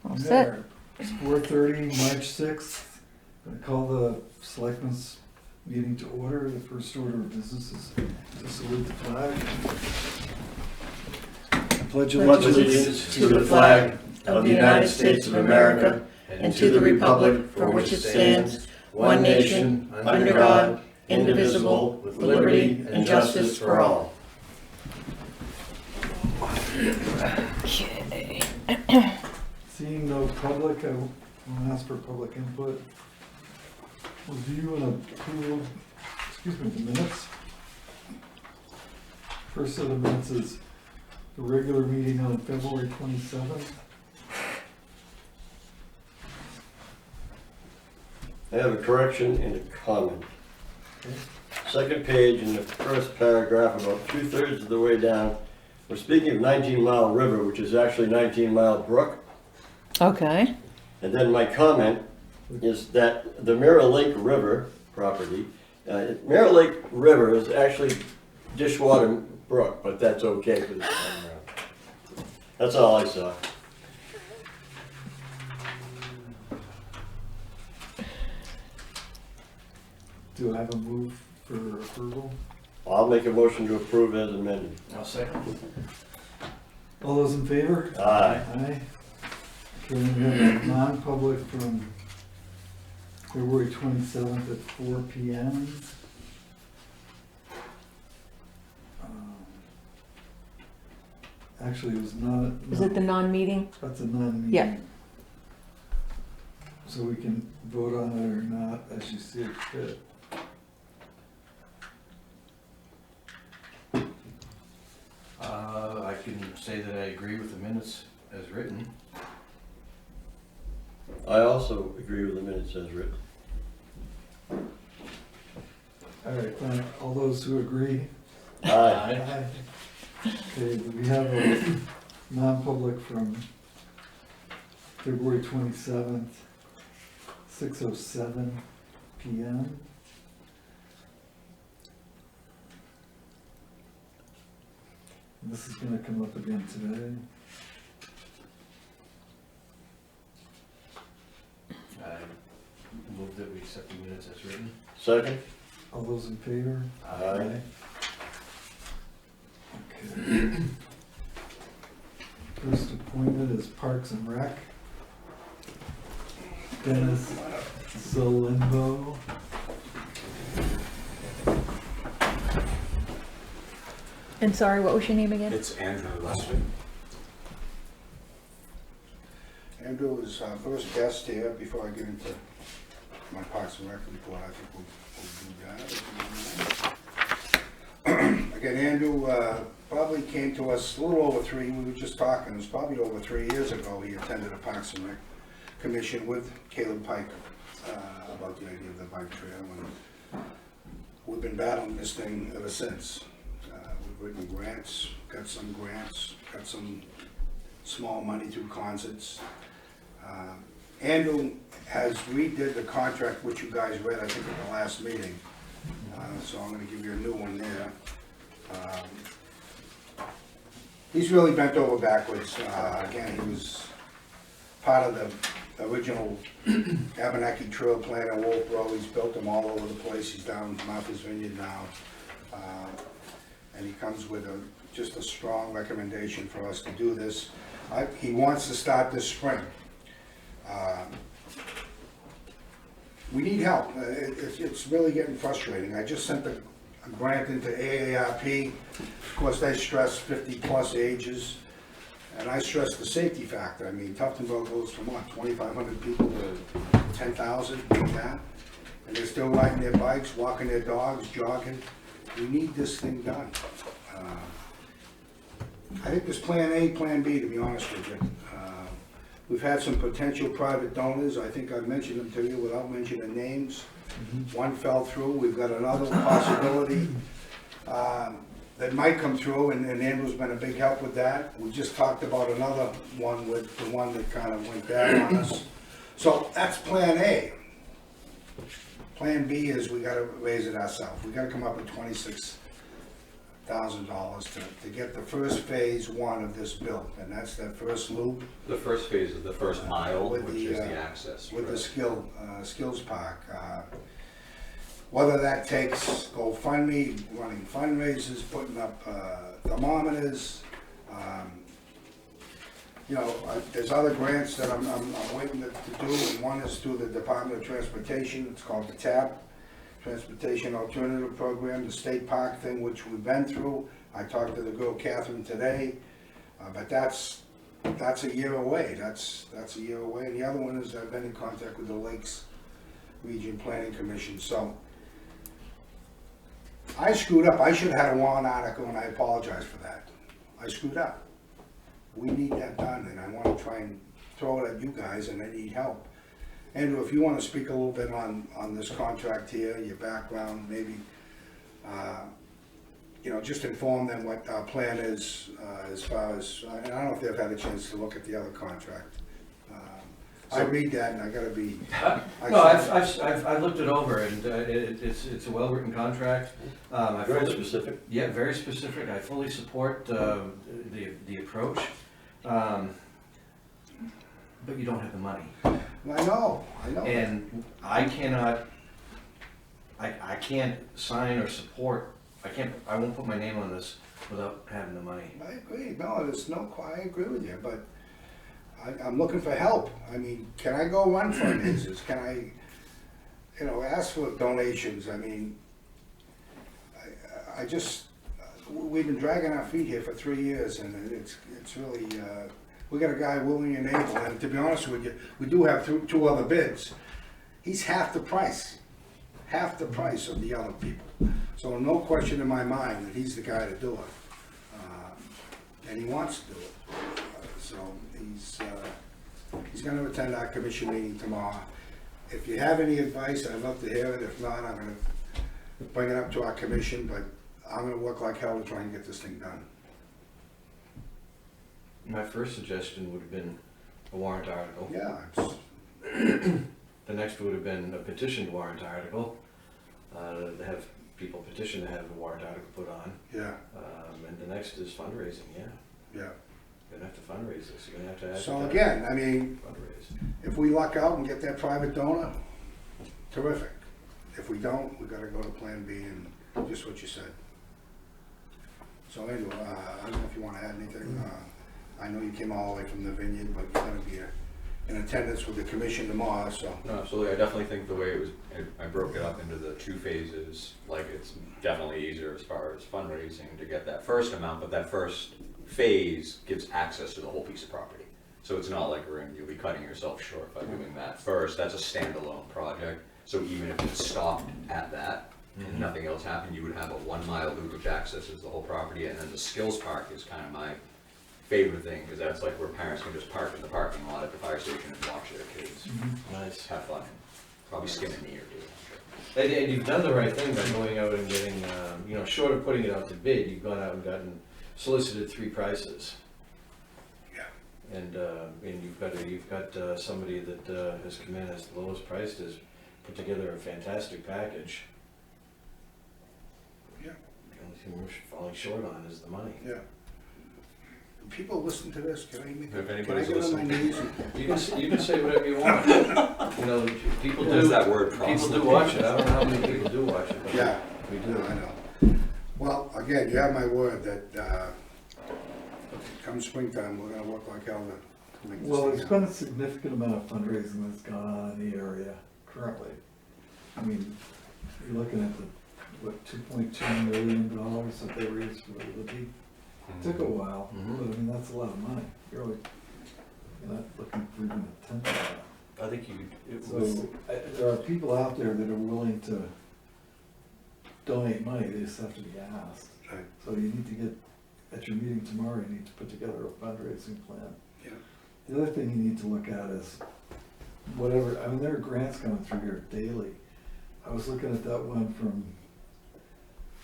All set. It's 4:30, March 6th. I call the Selectmen's meeting to order. The first order of business is to salute the flag. I pledge allegiance to the flag of the United States of America and to the republic for which it stands, one nation, under God, indivisible, with liberty and justice for all. Okay. Seeing no public, I will ask for public input. Review and approval, the minutes. First set of minutes is the regular meeting on February 27th. I have a correction and a comment. Okay. Second page in the first paragraph, about 2/3 of the way down, we're speaking of 19 Mile River, which is actually 19 Mile Brook. Okay. And then my comment is that the Mirror Lake River property, Mirror Lake River is actually Dishwater Brook, but that's okay for this time around. That's all I saw. Do I have a move for approval? I'll make a motion to approve as amended. I'll second. All those in favor? Aye. Aye. Okay, we have a non-public from February 27th at 4 p.m. Actually, it was not. Is it the non-meeting? That's a non-meeting. Yeah. So we can vote on it or not as you see it fit. I can say that I agree with the minutes as written. I also agree with the minutes as written. All right, fine. All those who agree? Aye. Okay, we have a non-public from February 27th, 6:07 p.m. This is gonna come up again today. I move that we accept the minutes as written. Second? All those in favor? Aye. Okay. First appointment is Parks and Rec. Dennis Zolimbo. And sorry, what was your name again? It's Andrew Leslie. Andrew is our first guest here. Before I get into my Parks and Rec report, I think we'll do that. Again, Andrew probably came to us a little over we were just talking, it was probably over 3 years ago he attended a Parks and Rec commission with Caleb Pike about the idea of the bike trail, and we've been battling this thing ever since. We've written grants, got some small money through concerts. Andrew has redid the contract which you guys read, I think, at the last meeting. So I'm going to give you a new one there. He's really bent over backwards. Again, he was part of the original Abenaki Trail plan in Wolfboro. He's built them all over the place. He's down in Martha's Vineyard now. And he comes with just a strong recommendation for us to do this. He wants to start this spring. We need help. It's really getting frustrating. I just sent a grant into AARP. Of course, they stress 50+ ages, and I stress the safety factor. I mean, Tuftonville goes from what, 2,500 people to 10,000, like that, and they're still riding their bikes, walking their dogs, jogging. We need this thing done. I think there's plan A, plan B, to be honest with you. We've had some potential private donors. I think I mentioned them to you without mentioning names. One fell through. We've got another possibility that might come through, and Andrew's been a big help with that. We just talked about another one with the one that kind of went bad on us. So that's plan A. Plan B is we gotta raise it ourselves. We gotta come up with to get the first phase one of this built, and that's that first loop The first phase is the first mile, With which the, is the access. with the correct. skills park. Whether that takes GoFundMe, running fundraisers, putting up thermometers, you know, there's other grants that I'm waiting to do, and one is through the Department of Transportation. It's called the TAP, Transportation Alternative Program, the state park thing, which we've been through. I talked to the girl Catherine today, but that's a year away. That's a year away. And the other one is I've been in contact with the Lakes Region Planning Commission. So I screwed up. I should have had a warrant article, and I apologize for that. I screwed up. We need that done, and I want to try and throw it at you guys, and I need help. Andrew, if you want to speak a little bit on this contract here, your background, maybe, you know, just inform them what our plan is as far as, and I don't know if they've had a chance to look at the other contract. I read that and I gotta be. No, I've looked it over, and it's a well-written contract. I Very fully- specific. Yeah, very specific. I fully support the approach. But you don't have the money. I know. And I can't sign or support, I won't put my name on this without having the money. I agree, no, I agree with you, but I'm looking for help. I mean, can I go run fundraisers? Can I, you know, ask for donations? I mean, I just, we've been dragging our feet here for 3 years, and it's really, we got a guy willing and able, and to be honest with you, we do have two other bids. He's half the price of the other people. So no question in my mind that he's the guy to do it. And he wants to do it. So he's gonna attend our commission meeting tomorrow. If you have any advice, I'd love to hear it. If not, I'm gonna bring it up to our commission, but I'm gonna work like hell to try and get this thing done. My first suggestion would have been a warrant article. Yeah, The next would have been a petitioned warrant article, to have people petition to have a warrant article put on. yeah, And the next is fundraising, yeah. yeah. You're gonna have to fundraise this, you're gonna have to advertise. So again, I mean, Fundraise. if we luck out and get that private donor, terrific. If we don't, we gotta go to Plan B and just what you said. So Andrew, I don't know if you wanna add anything. I know you came all the way from the vineyard, but you're gonna be in attendance with the commission tomorrow, so. No, absolutely. I definitely think the way it was, I broke it up into the 2 phases, like it's definitely easier as far as fundraising to get that first amount, but that first phase gives access to the whole piece of property. So it's not like you'll be cutting yourself short by doing that first. That's a standalone project. So even if it stopped at that and nothing else happened, you would have a 1 mile loop which accesses the whole property. And then the skills park is kind of my favorite thing, because that's like where parents can just park in the parking lot at the fire station and watch their kids Nice. have fun. Probably skin a knee or two. And you've done the right thing by going out and getting, you know, short of putting it out to bid, you've gone out and solicited 3 prices. Yeah. And you've got somebody that has come in as the lowest priced, has put together a fantastic package. Yeah. The only thing we're falling short on is the money. Yeah. People listen to this, can I If get anybody's on my listening. knees? You can say whatever you want. You know, people What is do, that word, people do watch it. I don't know how many people do watch it, but Yeah, we do. I know. Well, again, you have my word that come springtime, we're gonna work like hell to make this Well, thing there's happen. been a significant amount of fundraising that's gone on in the area currently. I mean, you're looking at $2.2 million that they raised for the Libby. It took a while, but I mean, that's a lot of money. You're not looking for even a tenth of that. I think So there are people out there that are willing to donate money, they just have to be asked. Right. So you need to get, at your meeting tomorrow, you need to put together a fundraising plan. Yeah. The other thing you need to look at is whatever, I mean, there are grants coming through here daily. I was looking at that one from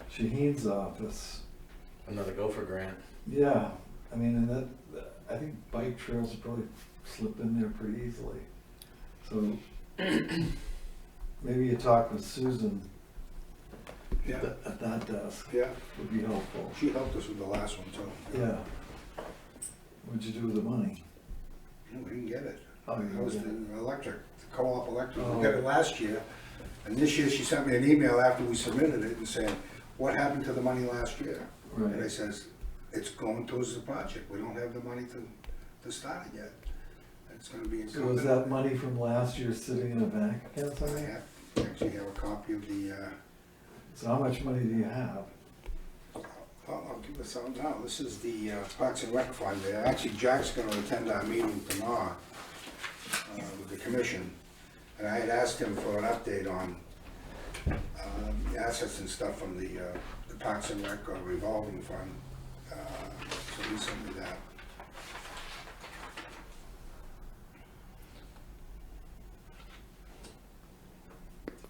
Shaheen's office. Another gopher grant. Yeah, I mean, and that, I think bike trails will probably slip in there pretty easily. So maybe you talk with Susan Yeah, at that desk yeah. would be helpful. She helped us with the last one too. Yeah. What'd you do with the money? Yeah, we didn't get it. Oh, you That was didn't the electric, the co-op electric. Oh. We got it last year. And this year she sent me an email after we submitted it and saying, what happened to the money last year? And I Right. says, it's going towards the project. We don't have the money to start it yet. It's gonna be. So is that money from last year sitting in a bank account I somewhere? actually have a copy of the, So how much money do you have? I'll give this out now. This is the Parks and Rec Fund there. Actually, Jack's gonna attend our meeting tomorrow with the commission. And I had asked him for an update on the assets and stuff from the Parks and Rec revolving fund. So he sent me that.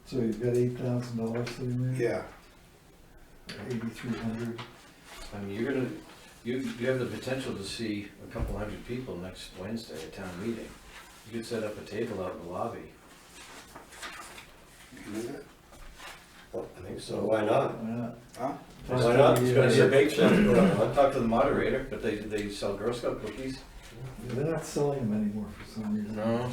So you've got $8,000 sitting there? Yeah, 8,300. I mean, you have the potential to see a couple hundred people next Wednesday at town meeting. You could set up a table out in the lobby. you can do that? Well, I think so, why not? Why not? Huh? Why not? It's got a debate session going I'll on. talk to the moderator, but they sell Girl Scout cookies. Yeah, they're not selling them anymore for some reason. No,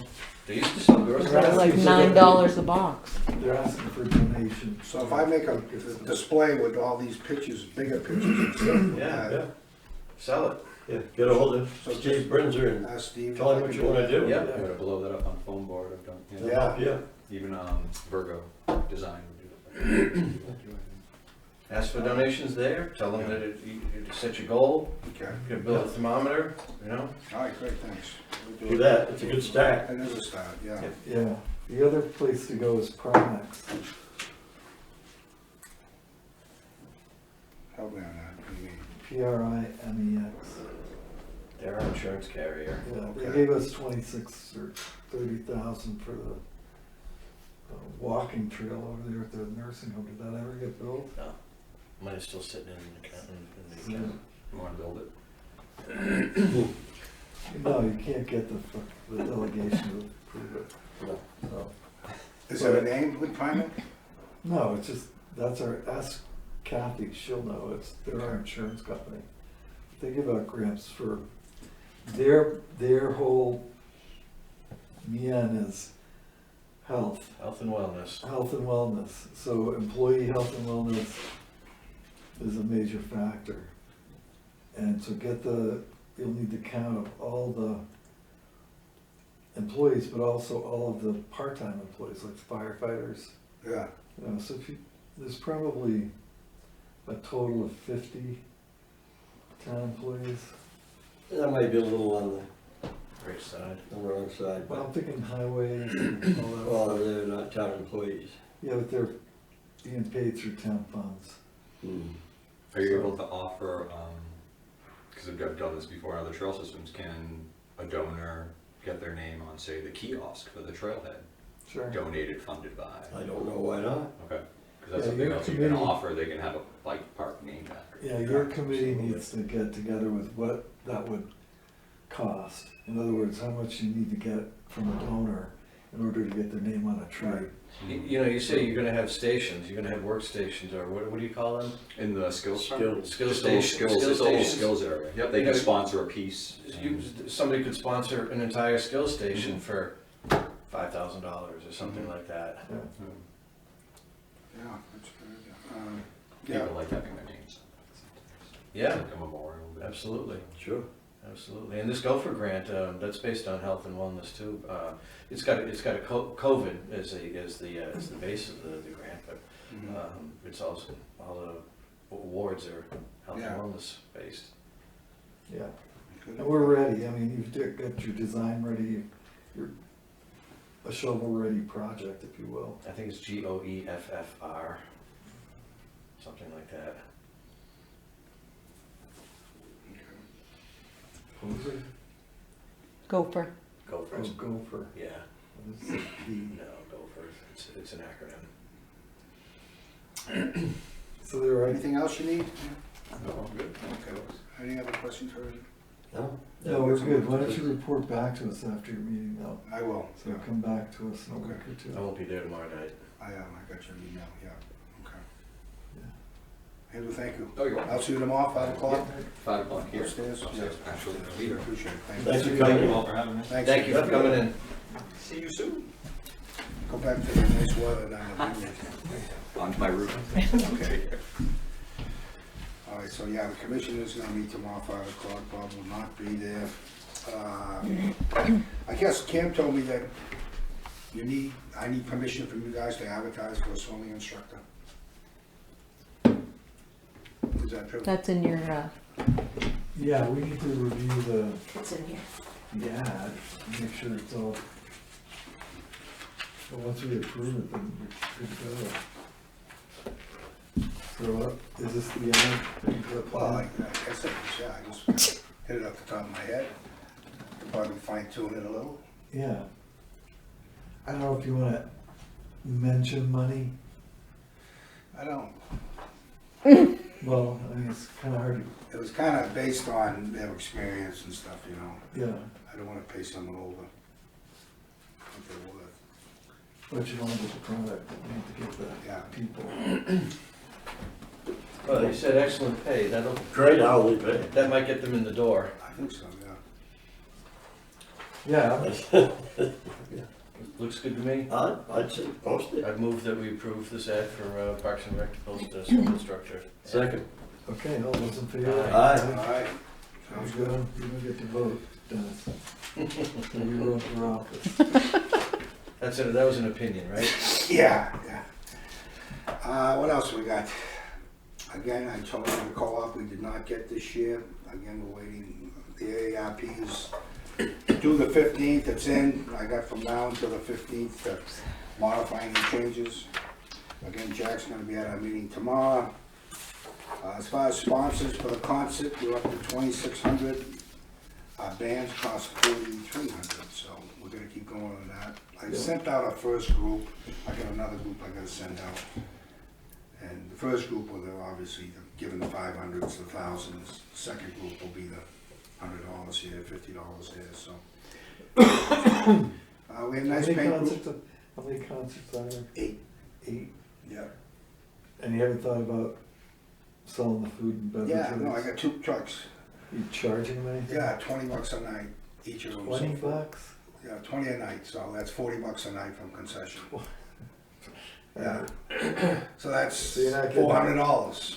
they used to sell Girl Right. They're Scout. like $9 a box. They're asking for donations. So if I make a display with all these pictures, bigger pictures and stuff. Yeah. Yeah, Sell it. yeah, get a hold of So Steve Brinzer and Ask Steve. tell him if I what can you wanna do. Yeah. I'm gonna blow that up on the foam board, I've done, He'll yeah. help you. Even Virgo Design would do it. Ask for donations there, tell them that you set your goal, Okay, you can build a thermometer, you know? all right, great, thanks. We'll Do that, it's a good start. That is a start, yeah. Yeah, the other place to go is Primex. Help me on that, what do you mean? Primex. They're our insurance carrier. Yeah, they Okay. gave us 26 or 30,000 for the walking trail over there at the nursing home. Did that ever get built? No, money is still sitting in the account. In the account. You wanna build it? No, you can't get the delegation to approve it. No. Is there a name with Primex? No, it's just, ask Kathy, she'll know, they're our insurance company. They give out grants for, their whole mission is health Health and wellness. and wellness. So employee health and wellness is a major factor. And so you'll need the count of all the employees, but also all of the part-time employees, like firefighters. Yeah, You know, so there's probably a total of 50 town employees. That might be a little on Great side. the wrong side, Well, but, I'm thinking highways and all that. well, they're not town employees. Yeah, but they're being paid through town funds. Hmm. Are you able to offer, because I've done this before in other trail systems, can a donor get their name on, say, the kiosk for the trailhead? Sure. Donated, funded by? I don't know why not. Okay, because that's Yeah, something your else you can committee- offer, they can have a bike park named after it. Yeah, your committee needs to get together with what that would cost. In other words, how much you need to get from a donor in order to get their name on a tree. You know, you say you're gonna have stations, you're gonna have workstations, or what do you call them? In the skills fund? Skills. Skill Just a little station- skills, skill it's a little stations? skills area. Yep, they can sponsor a piece. Somebody could sponsor an entire skill station for $5,000 or something like that. Yeah. yeah, that's good. People Yeah, like having their names. Yeah, Like a memorial. absolutely. Sure. Absolutely, and this Gopher grant, that's based on health and wellness too. It's got a COVID as the base of the grant, but mhm. it's also, all the awards are health and Yeah. wellness based. Yeah, Good. and we're ready. I mean, you've got your design ready, you're a shovel-ready project, if you will. I think it's GOEFFR, something like that. What was it? Gopher. Gophers. Oh, Gopher. Yeah, What is the P? no, Gophers, it's an acronym. So they're ready? Anything else you need? Oh, good. Okay. Any other questions for you? No? No, we're good. Why don't you report back to us after your meeting though? I will. So come back to us in a week or I two. won't be there tomorrow night. I got your email, yeah, okay. Andrew, thank you. Oh, you're welcome. I'll see you tomorrow, 5 o'clock. 5 o'clock here. Upstairs. Upstairs, actually. Yeah, appreciate it, thank Thanks you. for coming. all for having me. Thank you for coming in. See you soon. Go back to the nice weather down the vineyard. On to my roof. Okay. All right, so yeah, the commission is gonna meet tomorrow, 5 o'clock, Bob will not be there. I guess Cam told me that I need permission from you guys to advertise for a swimming instructor. Is that true? That's in your, Yeah, we need to review the it's in here. ad, make sure it's all, well, once we approve it, then we're good to go. So, is this the ad? The Well, I plan? guess it is, yeah, I just hit it off the top of my head. Could probably fine tune it a little. Yeah. I don't know if you wanna mention money, I don't, well, I mean, it's kinda hard it was kinda based on their experience and stuff, you know. to, yeah, I don't wanna pay someone over what they're worth. but you wanna get the product, you need to get Yeah. the people. Well, you said excellent pay, Great hourly pay. that might get them in the door. I think so, yeah. Yeah, Looks good to me. I'd say post it. I'd move that we approve this ad for Parks and Rec to post a swimming instructor. Second. okay, all those in favor? Aye. All right, sounds You good. don't get to vote, Dennis. So you run for office. That was an opinion, right? Yeah, yeah. What else we got? Again, I told you the co-op we did not get this year. Again, we're waiting, the AARP is due the 15th, it's in. I got from now until the 15th to modify any changes. Again, Jack's gonna be at our meeting tomorrow. As far as sponsors for the concert, we're up to 2,600. Bands cost 4,300, so we're gonna keep going on that. I sent out a first group, I got another group I gotta send out. And the first group will obviously giving the 500s, the thousands. The second group will be the $100 here, $50 here, so. We had a nice paint group. How many concerts are there? 8, 8? yeah. And you haven't thought about selling the food and beverages? Yeah, no, I got 2 trucks. You charging them anything? Yeah, $20 a night, each of them. so 20 bucks? Yeah, 20 a night, so that's $40 a night from concession. Yeah. So that's So you're not getting- $400.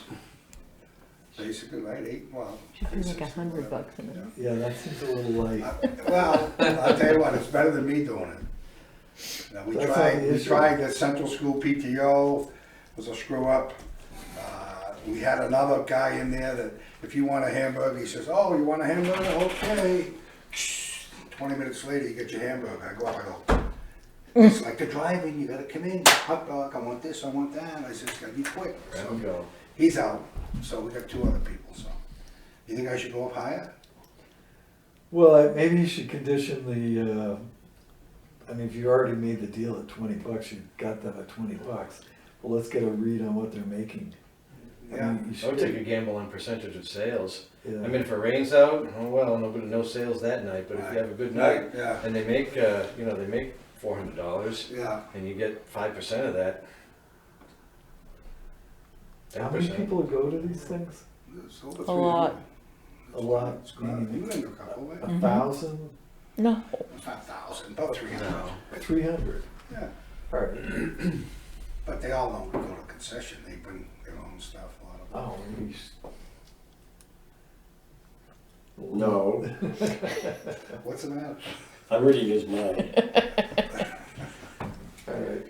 Basically, right, 8, well. Should be like 360, $100 whatever. a minute. Yeah, that seems a little light. Well, I'll tell you what, it's better than me doing it. Now, we That's not tried, the we issue. tried the central school PTO, was a screw up. We had another guy in there that, if you want a hamburger, he says, oh, you want a hamburger? Okay. 20 minutes later, you get your hamburger. I go up, I go, it's like the driving, you gotta come in, hot dog, I want this, I want that. I said, it's gotta be quick. There So we go. he's out, so we got 2 other people, so. You think I should go up higher? Well, maybe you should condition the, I mean, if you already made the deal at 20 bucks, you got them at 20 bucks. Well, let's get a read on what they're making. I Yeah. mean, you I would take a should, gamble on percentage of sales. yeah. I mean, if it rains out, oh well, no sales that night, but if you have a good night, Yeah, and they make, they make $400, yeah. and you get 5% of that. How many 10%. people go to these things? It's over A lot. 300. A lot, It's good. You've been to a couple, right? 1,000? No, It's not 1,000, about 300. No. 300? Yeah, All right. but they all don't go to concession, they bring their own stuff, a lot of them. Oh, yeesh. No, What's the matter? I'm reading his mind. All right.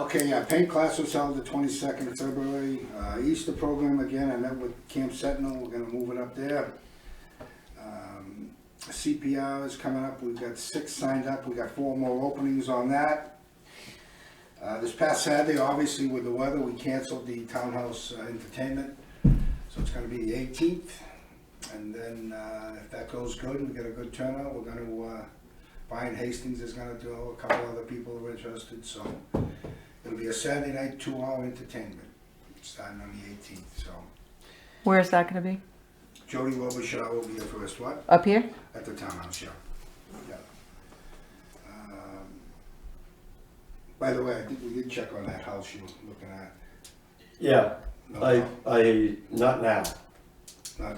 Okay, yeah, paint class was held the 22nd of February. Easter program, again, I met with Camp Sentinel, we're gonna move it up there. CPR is coming up, we've got 6 signed up, we got 4 more openings on that. This past Saturday, obviously with the weather, we canceled the townhouse entertainment, so it's gonna be the 18th. And then, if that goes good and we get a good turnout, we're gonna, Brian Hastings is gonna do, a couple other people are interested, so. It'll be a Saturday night, 2-hour entertainment, starting on the 18th, so. where is that gonna be? Jody Robichaud will be the first one, Up here? at the townhouse, yeah. Yeah. By the way, I think we did check on that house you were looking at. Yeah, No, not now. not now.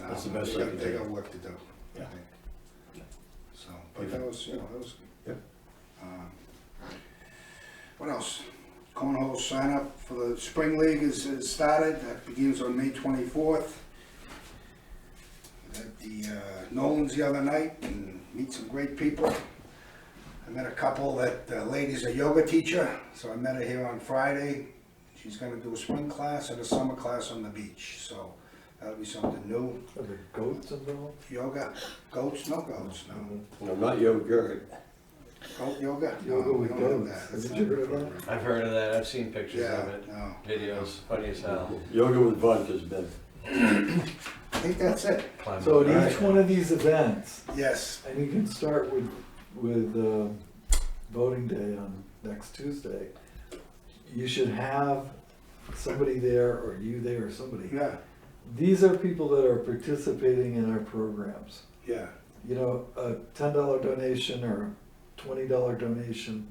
That's the best They I got- can They do. got work to do, I Yeah. think. So, but that was, that was good. Yep. What else? Cornhole sign up for the Spring League is started. That begins on May 24th. At the Nolan's the other night and meet some great people. I met a couple that, lady's a yoga teacher, so I met her here on Friday. She's gonna do a spring class and a summer class on the beach, so that'll be something new. Are there goats involved? Yoga, goats, no goats, no. No, not yogurt. Goat yoga? No, Yoga we with don't have goats. that. That's Have not you heard of appropriate. I've heard of that, I've seen pictures Yeah, of it, no. videos, funny as hell. Yoga with vodka's been. I think that's it. Climbing So the at Alright. each one of these events, Yes, and you can start with voting day on next Tuesday, you should have somebody there, or you there, or somebody. yeah, These are people that are participating in our programs. yeah, You know, a $10 donation or a $20 donation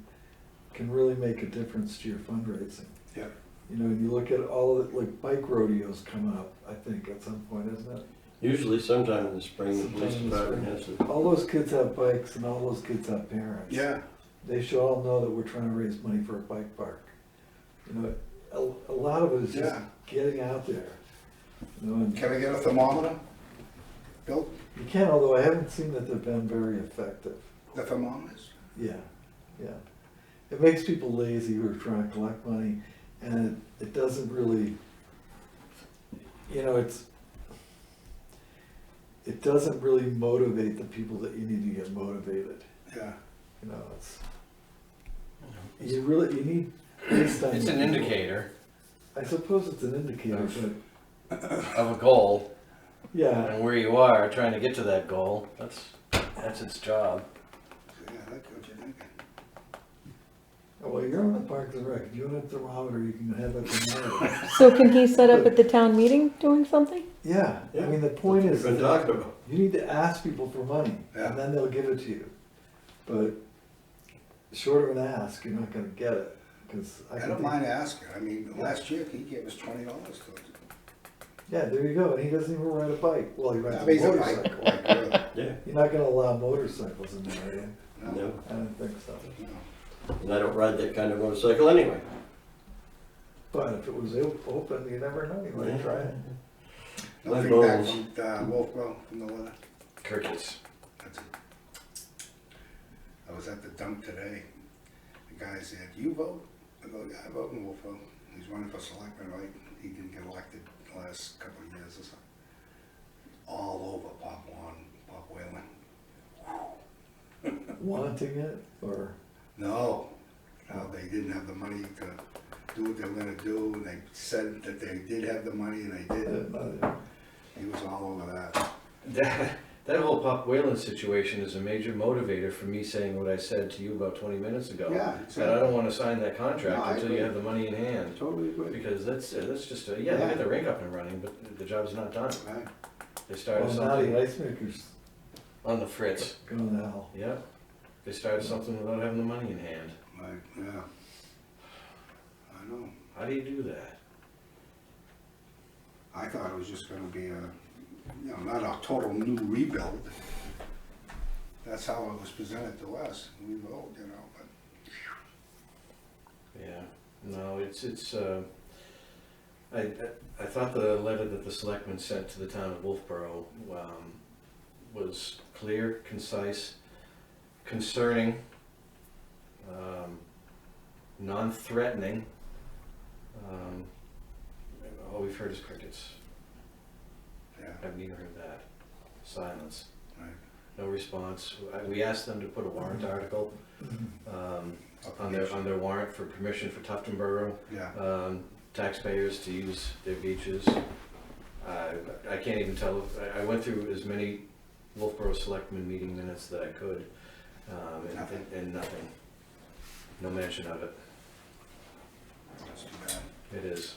can really make a difference to your fundraising. yeah. You know, you look at all of it, like bike rodeos coming up, I think, at some point, isn't it? Usually sometime in the spring, the Sometime police in the department has spring. to. All those kids have bikes and all those kids have parents. Yeah, They should all know that we're trying to raise money for a bike park. You know, a lot of it is just Yeah. getting out there. You know, and can I get a thermometer? Bill, you can, although I haven't seen that they've been very effective. the thermometers? Yeah, yeah. It makes people lazy who are trying to collect money, and it doesn't really, you know, it doesn't really motivate the people that you need to get motivated. Yeah, You know, you need, based on. It's an indicator I suppose it's an indicator, but, of a goal, yeah, and where you are, trying to get to that goal, that's its job. yeah, that's what you're thinking. well, you're on the Parks and Rec, if you want a thermometer, you can have that thermometer. So can he set up at the town meeting doing something? Yeah, I mean, the point We've is, been talking about. you need to ask people for money, Yeah. and then they'll give it to you. But short of an ask, you're not gonna get it, because I I can don't think- mind asking. I mean, last year he gave us $20 towards it. Yeah, there you go, and he doesn't even ride a bike, well, he I rides mean, a he's a motorcycle. bike, really. Yeah, You're not gonna allow motorcycles in there, are you? no, I don't think so. No. and I don't ride that kind of motorcycle anyway. But if it was open, you never know, you might try it. No My feedback bones. from Wolfboro, from the letter? Crickets. That's it. I was at the dump today. The guy said, "You vote?" I go, "Yeah, I vote in Wolfboro." He's running for selectman, right? He didn't get elected the last couple of years or something. All over Pop Whalen. Wanting it, or, No, no, they didn't have the money to do what they were gonna do, and they said that they did have the money, and they didn't. He was all over that. That whole Pop Whalen situation is a major motivator for me saying what I said to you about 20 minutes ago. Yeah, That I don't wanna sign that No, I contract until you agree. have the money in hand. Totally agree. Because that's just a, yeah, they get the rink up and running, but the job's not done. Right. They started well, now the something ice maker's on the fritz. going to hell. Yeah, they started something without having the money in hand. Right, yeah. I know. How do you do that? I thought it was just gonna be a, not a total new rebuild. That's how it was presented to us. We voted, but. Yeah, no, I thought the letter that the selectmen sent to the town of Wolfboro, was clear, concise, concerning, non-threatening. All we've heard is crickets. Yeah, I haven't even heard that. Silence. right. No response. We asked them to put a warrant article, on their warrant for permission for Tufton Borough Yeah, taxpayers to use their beaches. I can't even tell if, I went through as many Wolfboro Selectmen meeting minutes that I could, Nothing. and nothing. No mention of it. that's too bad, It is.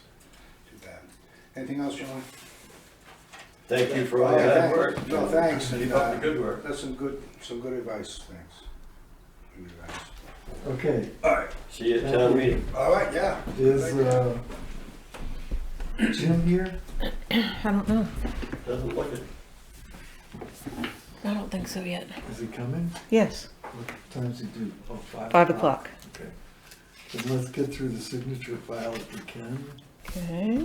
too bad. Anything else, John? Thank you for all Yeah, that thanks. work. No, thanks. Keep up the good work. That's some good advice, thanks. Good advice. Okay, All right, See you at town meeting. all right, yeah. is, Jim here? I don't know. Doesn't look it. I don't think so yet. Is he coming? Yes, What time's he due? Oh, 5 o'clock. Okay. Then let's get through the signature file if we can. Okay.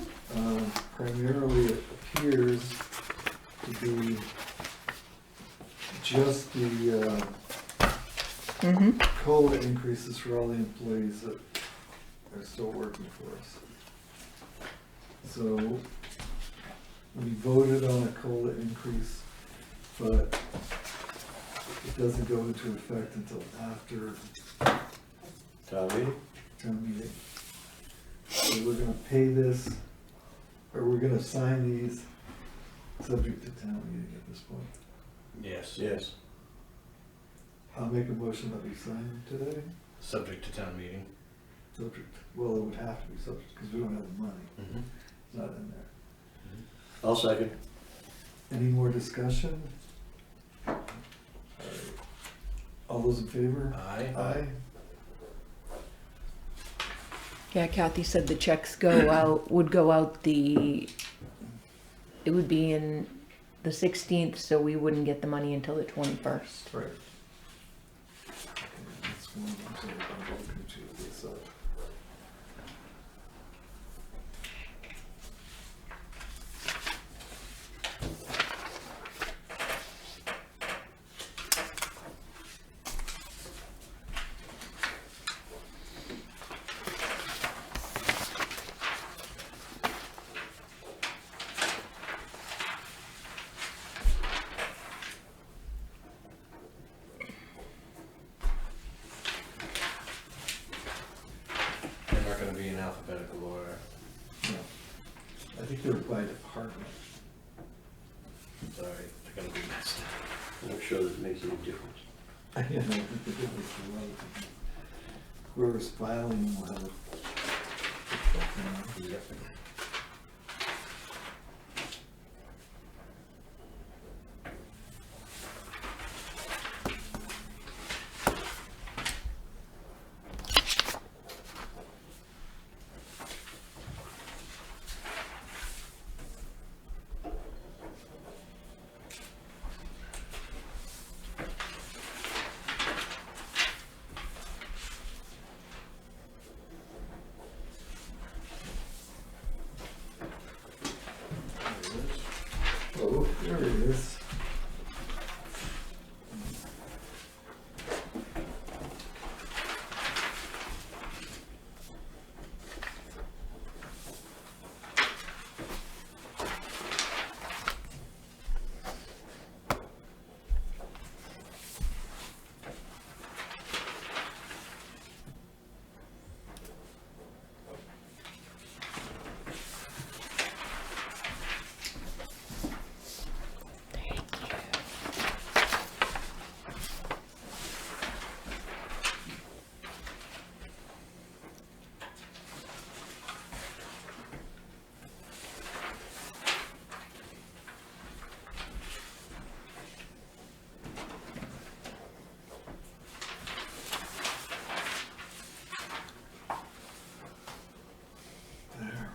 Primarily it appears to be just the Mm-hmm. COLA increases for all the employees that are still working for us. So we voted on a COLA increase, but it doesn't go into effect until after Town meeting? town meeting. So we're gonna pay this, or we're gonna sign these subject to town meeting at this point. Yes. Yes. I'll make a motion that we sign them today, Subject to town meeting. subject, well, it would have to be subject, because we don't have the money, Mm-hmm. it's not in there. I'll second. Any more discussion? All right. All those in favor? Aye. Aye. Yeah, Kathy said the checks would go out it would be in the 16th, so we wouldn't get the money until the 21st. Right. Okay, that's one, I'm sorry, I'm looking to this up. They're not gonna be in alphabetical order. No. I think they're by department. Sorry, they're gonna be messed up. I'm not sure that it makes any difference. I don't think they did this for a lot of people. Whoever's filing them will have a. Yep. Oh, there it is. There.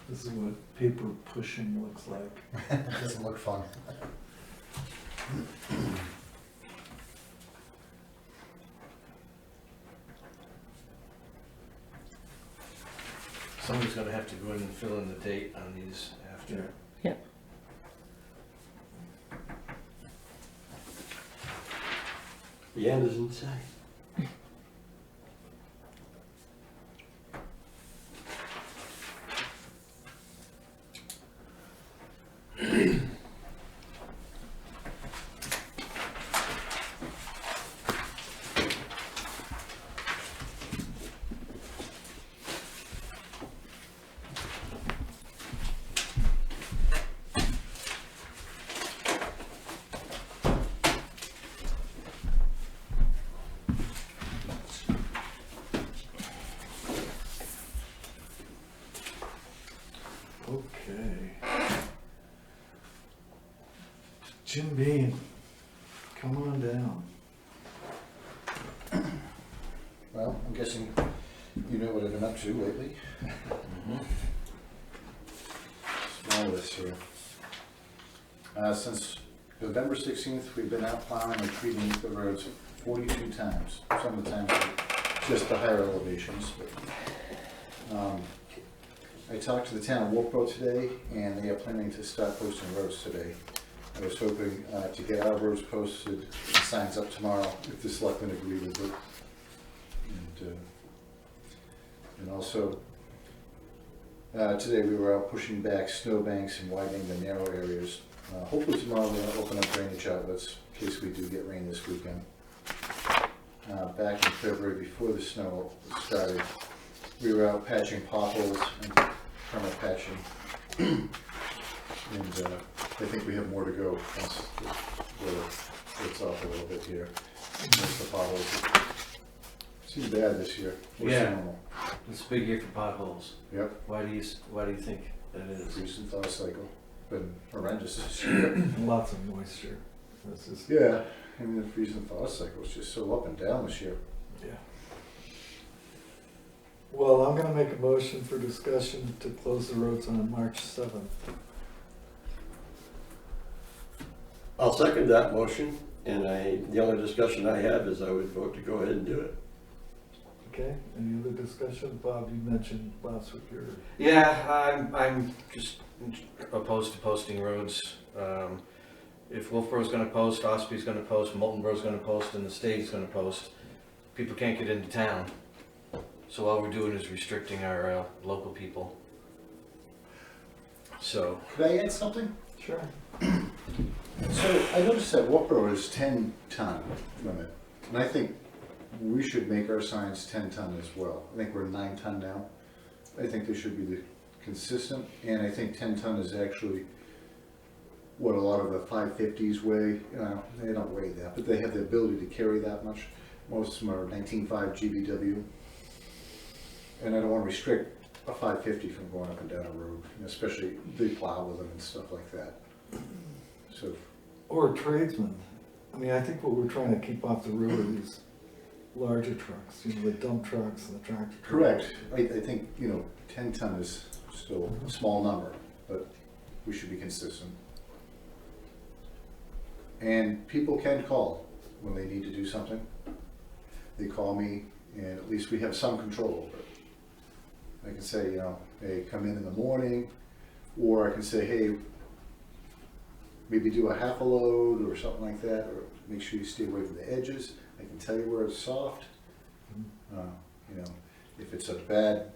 This is what paper pushing looks like. Doesn't look fun. Somebody's gonna have to go in and fill in the date on these after. Yep. The end is in sight. Jim Beam, come on down. Well, I'm guessing you know what I've been up to lately. Small list here. Since November 16th, we've been out plowing and treating the roads 42 times. Some of the times just the higher elevations. But, I talked to the town of Wolfboro today, and they are planning to start posting roads today. I was hoping to get our roads posted and signs up tomorrow if the selectmen agree with it. And also, today we were out pushing back snowbanks and widening the narrow areas. Hopefully tomorrow we're going to open up drainage outlets in case we do get rain this weekend. Back in February, before the snow started, we were out patching potholes and permit patching. And I think we have more to go once the weather gets off a little bit here. Once the potholes seem bad this year. Yeah. Normal. It's a big year for potholes. Yep. Why do you think that is? Recent thaw cycle. Been horrendous this year. Lots of moisture. This is, Yeah. I mean, the freeze and thaw cycle is just so up and down this year. yeah. Well, I'm gonna make a motion for discussion to close the roads on March 7th. I'll second that motion, and the only discussion I have is I would vote to go ahead and do it. Okay, any other discussion? Bob, you mentioned last week your, Yeah, I'm just opposed to posting roads. If Wolfboro's gonna post, Ospey's gonna post, Moultonboro's gonna post, and the state's gonna post, people can't get into town. So all we're doing is restricting our local people. So, Could I add something? sure. So I noticed that Wolfboro is 10-ton limit, and I think we should make our signs 10-ton as well. I think we're 9-ton now. I think they should be consistent, and I think 10-ton is actually what a lot of the 550s weigh. They don't weigh that, but they have the ability to carry that much. Most of them are 19.5 GBW, and I don't want to restrict a 550 from going up and down a road, especially they plow with them and stuff like that. So. Or tradesmen. I mean, I think what we're trying to keep off the road are these larger trucks, you know, the dump trucks and the tractor trucks. Correct. I think, 10-ton is still a small number, but we should be consistent. And people can call when they need to do something. They call me, and at least we have some control over it. I can say, hey, come in the morning, or I can say, hey, maybe do a half a load or something like that, or make sure you stay away from the edges. I can tell you where it's soft. If it's a bad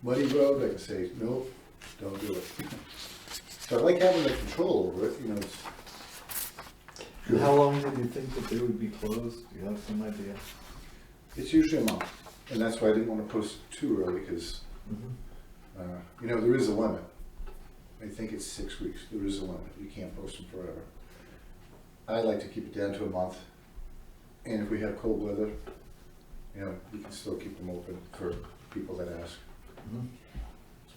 muddy road, I can say, nope, don't do it. So I like having the control over it, it's. And how long did you think that they would be closed? Do you have some idea? It's usually a month, and that's why I didn't want to post too early, because, there is a limit. I think it's 6 weeks. There is a limit. You can't post them forever. I like to keep it down to a month, and if we have cold weather, we can still keep them open for people that ask.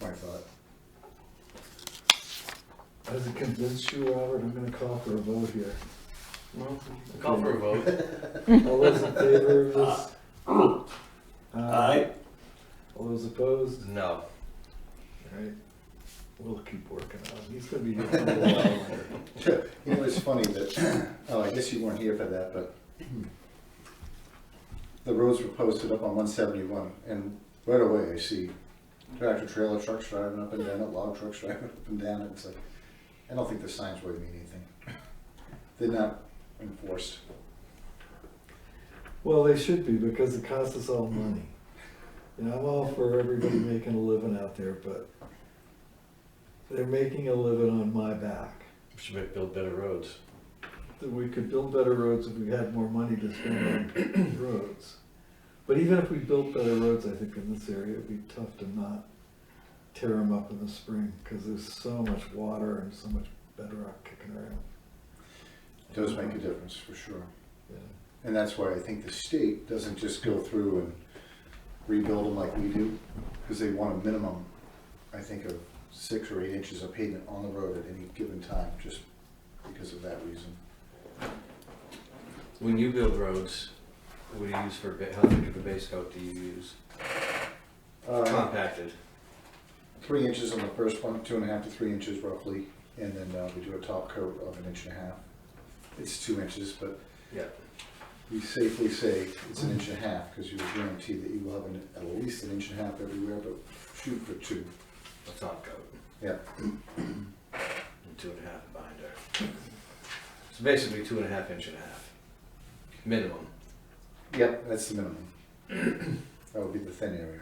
That's my thought. Has it convinced you, Robert? I'm gonna call for a vote here. well, call for a vote. All those in favor of this? Aye. All those opposed? No. All right. We'll keep working on it. He's gonna be here for a while. It's funny that, I guess you weren't here for that, but the roads were posted up on 171, and right away I see tractor trailer trucks driving up and down it, log trucks driving up and down it. It's like, I don't think the signs really mean anything. They're not enforced. Well, they should be, because it costs us all money. I'm all for everybody making a living out there, but they're making a living on my back. We should build better roads. That we could build better roads if we had more money to spend on roads. But even if we built better roads, I think in this area, it'd be tough to not tear them up in the spring, because there's so much water and so much bedrock kicking around. It does make a difference, for sure. Yeah. And that's why I think the state doesn't just go through and rebuild them like we do, because they want a minimum, I think, of 6 or 8 inches of pavement on the road at any given time, just because of that reason. When you build roads, what do you use for, how big of a base coat do you use? Compacted? 3 inches on the first one, 2.5 to 3 inches roughly, and then we do a top coat of 1.5 inches. It's 2 inches, but Yeah. we safely say it's 1.5 inches, because you guarantee that you will have at least 1.5 inches everywhere, but shoot for 2. A top coat, Yeah. and 2.5 binder. So basically 2.5 inch and a half, minimum. Yep, that's the minimum. That would be the thin area.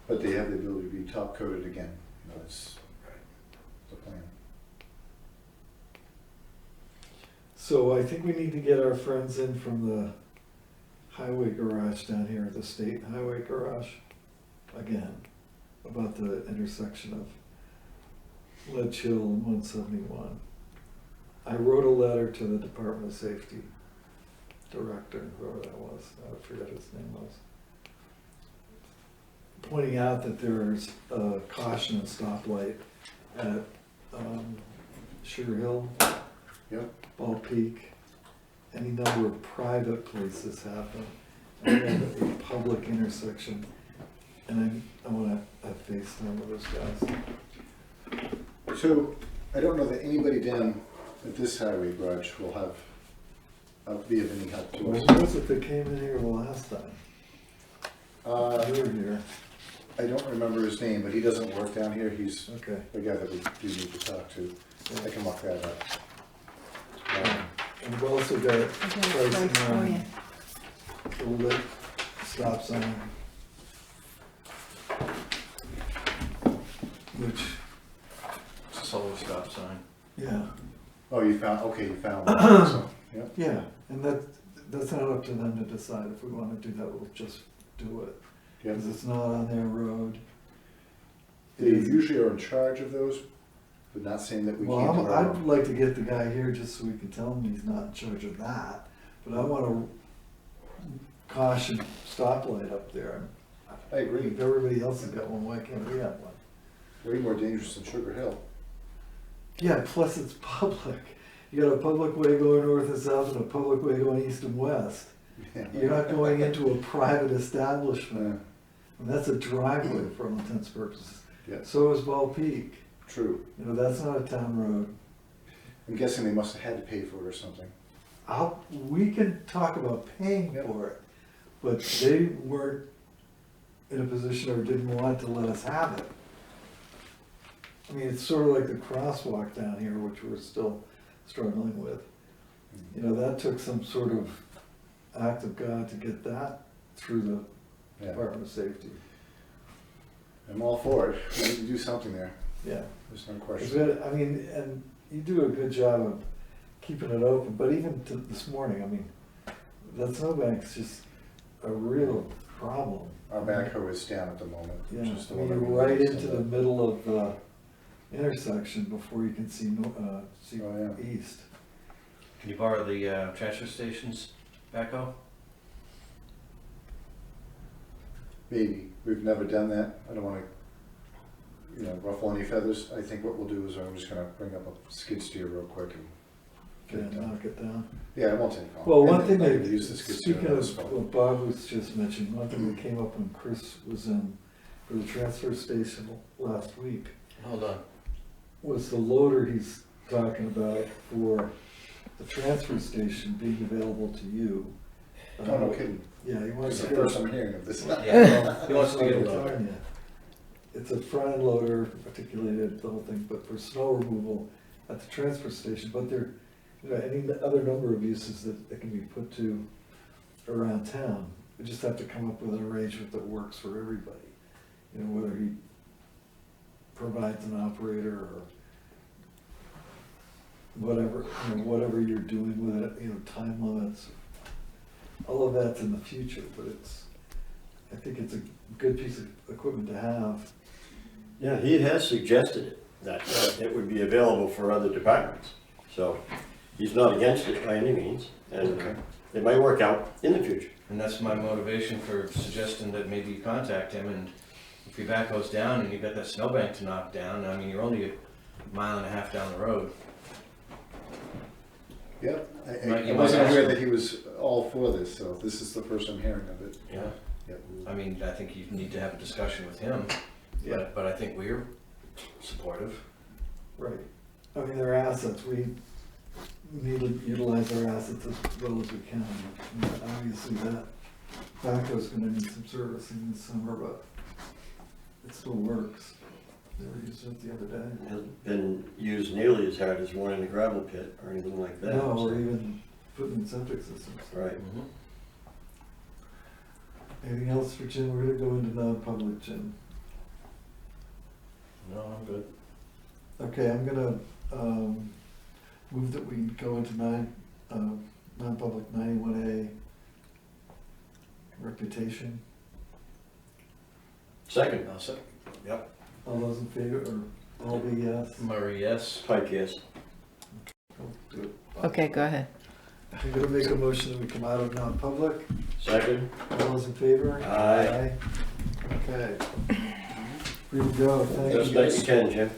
But they have the ability to be top coated again, you know, that's the plan. So I think we need to get our friends in from the highway garage down here, the state highway garage, again, about the intersection of Ledge Hill and 171. I wrote a letter to the Department of Safety Director, whoever that was, I forget his name was, pointing out that there's a caution and stoplight at Sugar Hill, Yep. Ball Peak, any number of private places have them. And then a public intersection, and I wanna have FaceTime with those guys. So, I don't know that anybody down at this highway garage will have, be of any help to Who us. was it that came in here the last time? You were here, I don't remember his name, but he doesn't work down here, he's okay. the guy that we do need to talk to. I can look that up. And we've also got pricing Oh, on yeah. the lit stop sign. Which, It's a solar stop sign. yeah, Oh, you found, okay, you found one, so, yeah. yeah, and that's not up to them to decide. If we wanna do that, we'll just do it. Yeah. Cause it's not on their road. They usually are in charge of those, but not saying that we Well, can't do our I'd own. like to get the guy here just so we can tell him he's not in charge of that, but I want a caution stoplight up there. I agree, If everybody else has got one, why can't we have one? way more dangerous than Sugar Hill. Yeah, plus it's public. You got a public way going north and south and a public way going east and west. You're not going into a private establishment, and that's a driveway for all intents and purposes. Yeah, So is Ball Peak. true. You know, that's not a town road. I'm guessing they must have had to pay for it or something. We can talk about paying for it, but they weren't in a position or didn't want to let us have it. I mean, it's sort of like the crosswalk down here, which we're still struggling with. You know, that took some sort of act of God to get that through the Yeah, Department of Safety. I'm all for it. We need to do something there. Yeah. There's no 'Cause question. I mean, and you do a good job of keeping it open, but even to this morning, I mean, that snowbank's just a real problem. Our backhoe is down at the moment. Yeah, which is the I mean, one you're that we right need into to the middle of the intersection before you can see, see Oh, yeah. east. Can you borrow the transfer station's backhoe? Maybe. We've never done that. I don't wanna, you know, ruffle any feathers. I think what we'll do is I'm just gonna bring up a skid steer real quick and get it Yeah, done. knock it down. Yeah, it won't take long. Well, one And thing I that, can use the skid steer speaking on of this phone. what Bob was just mentioning, one thing that came up when Chris was in for the transfer station last week Hold on. was the loader he's talking about for the transfer station being available to you. Oh, no kidding. Yeah, he wants It's to the get first I'm hearing of this. Yeah, he wants to get a I'm load. telling you. It's a front end loader, articulated, the whole thing, but for snow removal at the transfer station, but there, you know, any other number of uses that can be put to around town. We just have to come up with an arrangement that works for everybody. You know, whether he provides an operator or whatever, you know, whatever you're doing with it, you know, time limits. All of that's in the future, but I think it's a good piece of equipment to have. Yeah, he has suggested it, that it would be available for other departments. So he's not against it by any means, and Okay. it might work out in the future. And that's my motivation for suggesting that maybe you contact him, and if if your backhoe's down and you got that snowbank to knock down, I mean, you're only a mile and a half down the road. Yep. Right, I you wasn't might aware ask that he was all for this, so this is the first I'm hearing of it. Yeah. Yep. I mean, I think you need to have a discussion with him, but I think we're supportive. Right. I mean, they're assets, we need to utilize our assets as well as we can. And obviously that backhoe's gonna need some servicing this summer, but it still works. They were using it the other day. It hasn't been used nearly as hard as one in a gravel pit or anything like that. No, so- or even putting in septic systems. Right. Anything else for Jim? We're gonna go into non-public, Jim. No, I'm good. Okay, I'm gonna, move that we go into non-public 91A reputation. Second, I'll say, yep. All those in favor, or all be yes? Murray, yes. Pike, yes. I'll do it. Okay, go ahead. I'm gonna make a motion that we come out of non-public. Second, All those in favor? Aye. Okay. Free to go, thank just you. like you can, Jim.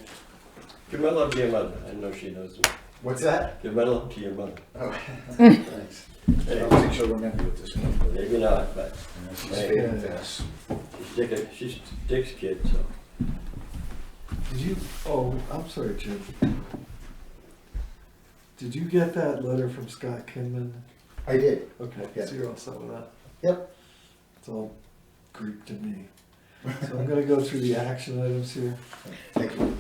Give my love to your mother, I know she knows. What's that? Give my love to your mother. Oh, Thanks. I don't think she'll remember what this one, but Maybe not, but she's Hey. fading fast. she's Dick's kid, so. Did you, oh, I'm sorry, Jim. Did you get that letter from Scott Kinman? I did. Okay, Yeah. so you're all set with that? Yep. It's all Greek to me. So I'm gonna go through the action items here. Thank you.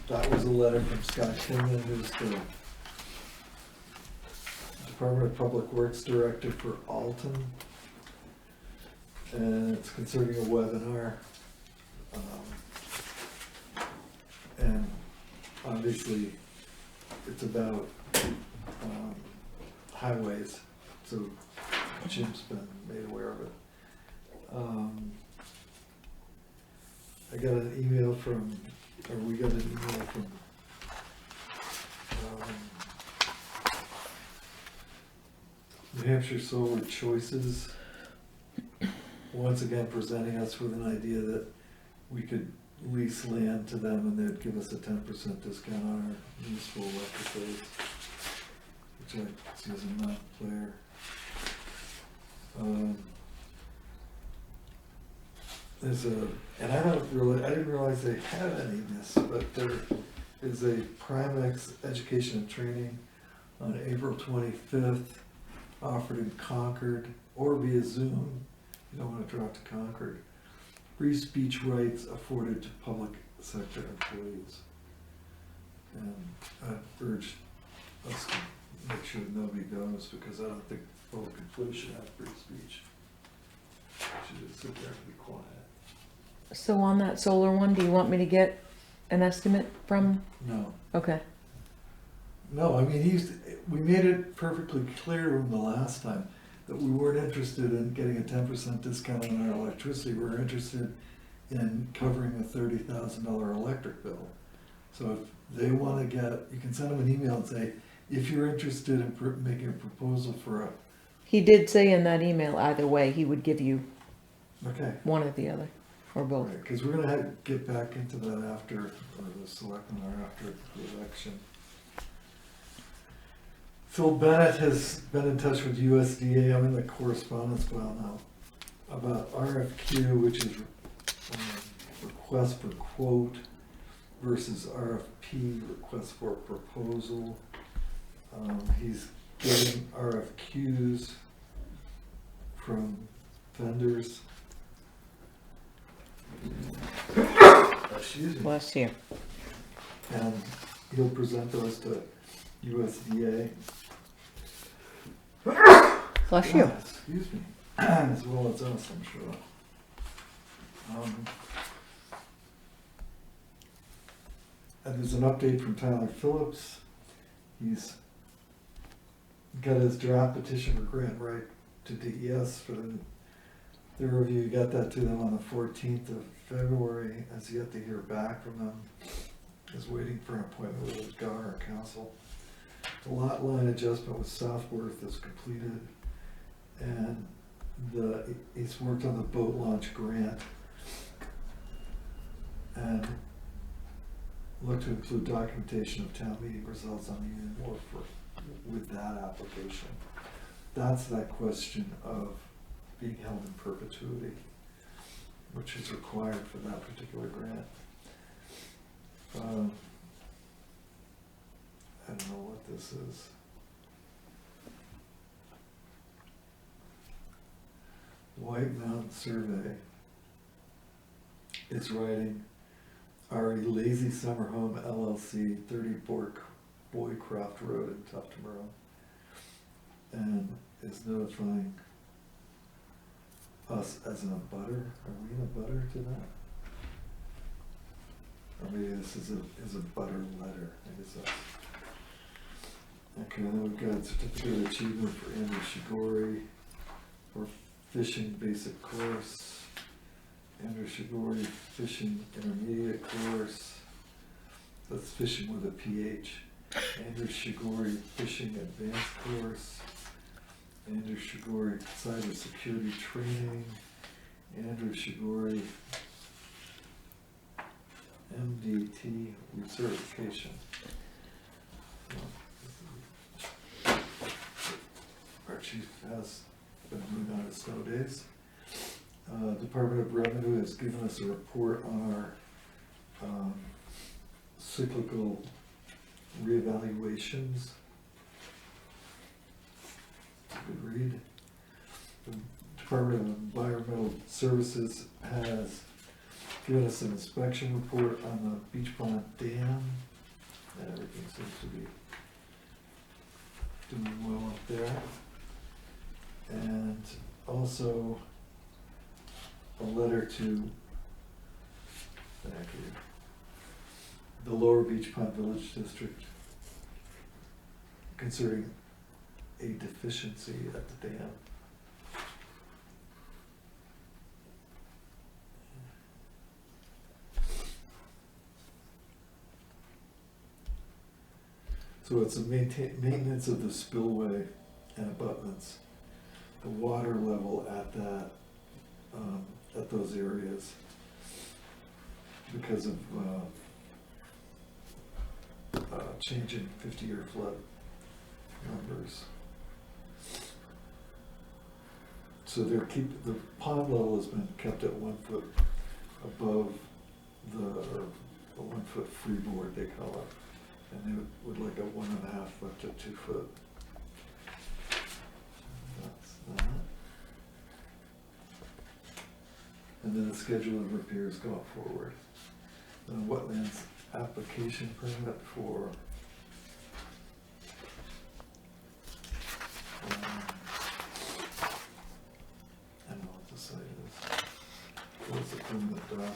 That was a letter from Scott Kinman, who's the Department of Public Works Director for Alton. And it's concerning a webinar. And obviously, it's about highways, so Jim's been made aware of it. I got an email from, or we got an email from New Hampshire Solar Choices, once again presenting us with an idea that we could lease land to them and they'd give us a 10% discount on our municipal electric rates, which I see as a non-player. There's a, and I didn't realize they had any of this, but there is a Primex Education and Training on April 25th, offered in Concord or via Zoom. You don't want to drive to Concord. Free speech rights afforded to public sector employees. And I urge us to make sure nobody goes, because I don't think public employees should have free speech. They should just sit there and be quiet. So on that solar one, do you want me to get an estimate from? No. Okay. No, I mean, we made it perfectly clear from the last time that we weren't interested in getting a 10% discount on our electricity. We're interested in covering a $30,000 electric bill. So if they want to get, you can send them an email and say, if you're interested in making a proposal for a, He did say in that email, either way, he would give you okay. one or the other, or both. Because we're gonna get back into that after, or the selectmen are after the election. Phil Bennett has been in touch with USDA, I'm in the correspondence file now, about RFQ, which is request for quote versus RFP, request for proposal. He's getting RFQs from vendors. Excuse me. Bless you. And he'll present those to USDA. Bless you. Excuse me, as well as us, I'm sure. And there's an update from Tyler Phillips. He's got his draft petition for grant right to DES for the review. He got that to them on the 14th of February. Has yet to hear back from them. Is waiting for an appointment with his governor council. The lot line adjustment with Southworth is completed, and he's worked on the boat launch grant. And look to include documentation of town meeting results on the Union Wharf with that application. That's that question of being held in perpetuity, which is required for that particular grant. I don't know what this is. White Mountain Survey is writing RE Lazy Summer Home LLC, 30 Boycroft Road in Tuftonboro, and is notifying us as an abutter. Are we an abutter to that? Or maybe this is a butter letter. I guess that's. Okay, then we've got certificate of achievement for Andrew Shigori for fishing basic course. Andrew Shigori fishing intermediate course. That's fishing with a PH. Andrew Shigori fishing advanced course. Andrew Shigori cybersecurity training. Andrew Shigori MDT recertification. Our chief has been moving on his snow days. Department of Revenue has given us a report on our cyclical reevaluations. Good read. The Department of Environmental Services has given us an inspection report on the Beach Pond Dam, and everything seems to be doing well up there. And also a letter to the Lower Beach Pond Village District concerning a deficiency at the dam. So it's a maintenance of the spillway and abutments, the water level at that, at those areas because of changing 50-year flood numbers. So the pond level has been kept at 1 foot above or a 1 foot freeboard, they call it. And they would like a 1.5 foot to 2 foot. That's that. And then the schedule of repairs going forward. The wetlands application permit for I don't know what the site is. What's the permit doc?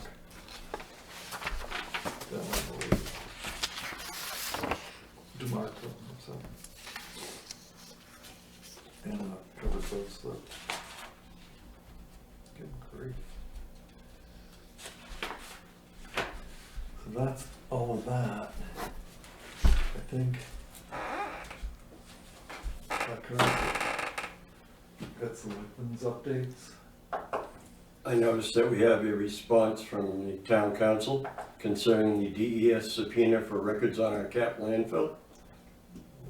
That one, I believe. DeMarco himself. And a cover photo slip. Good grief. So that's all of that. I think. Is that correct? Got Selectmen's updates. I noticed that we have a response from the town council concerning the DES subpoena for records on our cap landfill.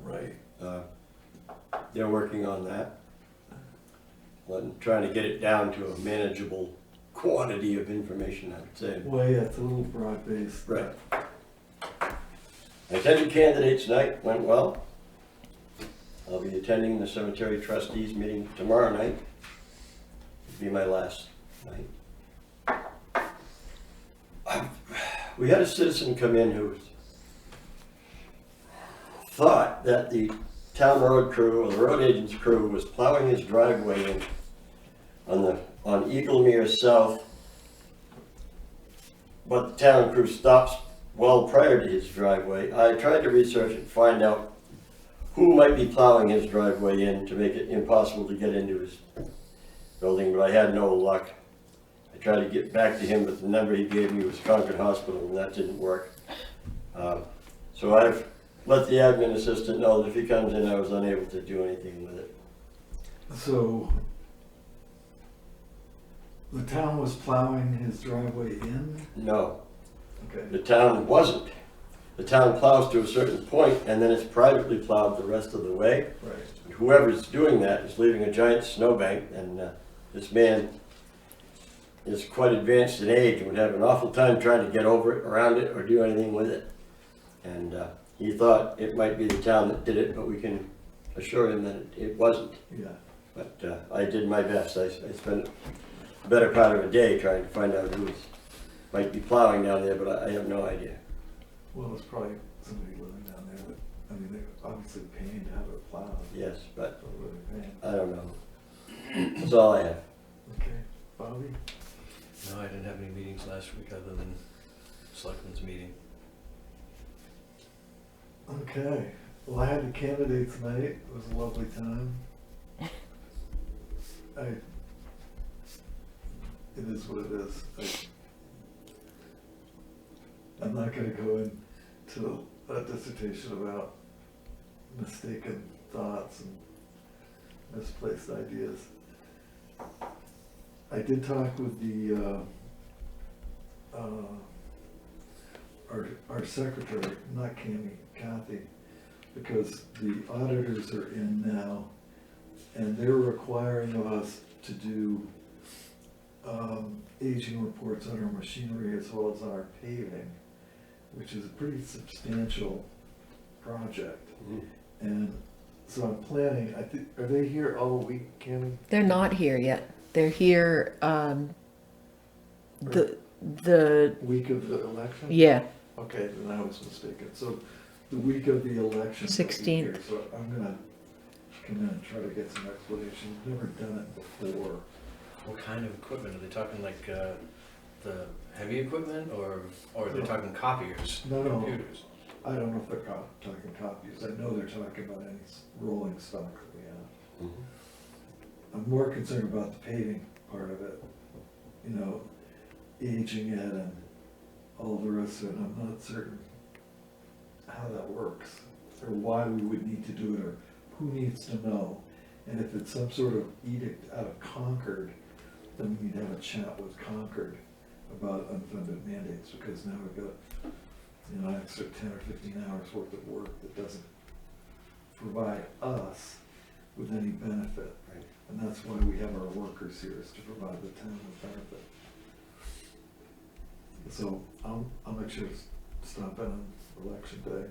Right. They're working on that. And trying to get it down to a manageable quantity of information, I would say. Well, yeah, it's a little broad-based. Right. I attended candidates night, went well. I'll be attending the cemetery trustees meeting tomorrow night. It'll be my last night. We had a citizen come in who thought that the town road crew, or the road agent's crew, was plowing his driveway in on Eaglemere South, but the town crew stops well prior to his driveway. I tried to research and find out who might be plowing his driveway in to make it impossible to get into his building, but I had no luck. I tried to get back to him, but the number he gave me was Concord Hospital, and that didn't work. So I've let the admin assistant know that if he comes in, I was unable to do anything with it. So the town was plowing his driveway in? No, Okay, The town wasn't. The town plows to a certain point and then it's privately plowed the rest of the way. right. Whoever's doing that is leaving a giant snowbank, and this man is quite advanced in age and would have an awful time trying to get over it, around it, or do anything with it. And he thought it might be the town that did it, but we can assure him that it wasn't. Yeah, But I did my best. I spent the better part of a day trying to find out who might be plowing down there, but I have no idea. well, it's probably somebody living down there, but, I mean, they're obviously paying to have it plowed. Yes, but So what are they paying? I don't know. That's all I have. Okay, Bobby? No, I didn't have any meetings last week other than Selectmen's meeting. Okay, well, I had the candidates night, it was a lovely time. It is what it is. I'm not gonna go into a dissertation about mistaken thoughts and misplaced ideas. I did talk with the, our secretary, not Cammy, Kathy, because the auditors are in now, and they're requiring us to do aging reports on our machinery as well as on our paving, which is a pretty substantial project. And so I'm planning, I think, are they here all week, Cammy? They're not here yet. They're here, the, Week of the election? yeah, Okay, then I was mistaken. So the week of the election. they'll be 16th. here. So I'm gonna come in and try to get some explanation. Never done it before. What kind of equipment? Are they talking like the heavy equipment or they're No. talking copiers, No, no. computers? I don't know if they're talking copies. I know they're talking about any rolling stock that we have. I'm more concerned about the paving part of it, you know, aging it and all the rest of it. I'm not certain how that works, or why we would need to do it, or who needs to know. And if it's some sort of edict out of Concord, then we need to have a chat with Concord about unfunded mandates, because now we've got, you know, an extra 10 or 15 hours worth of work that doesn't provide us with any benefit. Right. And that's why we have our workers here, is to provide the town with benefit. So I'll make sure to stop in on election day,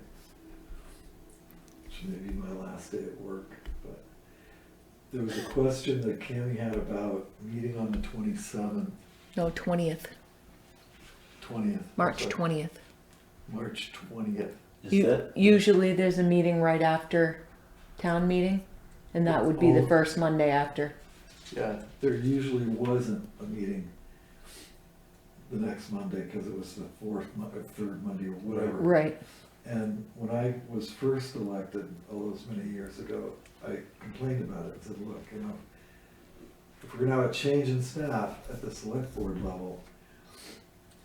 which may be my last day at work, but there was a question that Cammy had about meeting on the 27th, no, 20th, 20th. March sorry, 20th. March 20th. Is that, Usually there's a meeting right after town meeting, and that would be the Oh. first Monday after. Yeah, there usually wasn't a meeting the next Monday, because it was the third Monday or whatever. Right, And when I was first elected, all those many years ago, I complained about it, said, look, you know, if we're gonna have a change in staff at the select board level,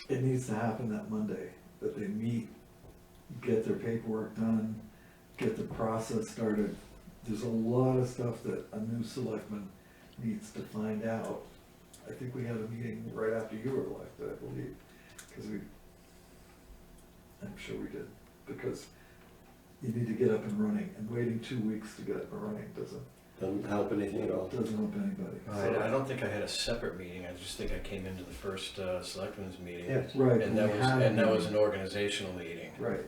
it needs to happen that Monday, that they meet, get their paperwork done, get the process started. There's a lot of stuff that a new selectman needs to find out. I think we had a meeting right after you were elected, I believe, because I'm sure we did, because you need to get up and running, and waiting 2 weeks to get up and running doesn't help anything at all. doesn't help anybody. I don't think I had a separate meeting. I just think I came into the first Selectmen's meeting. Yes. Right. And we that was, had a and that was meeting. an organizational meeting. Right,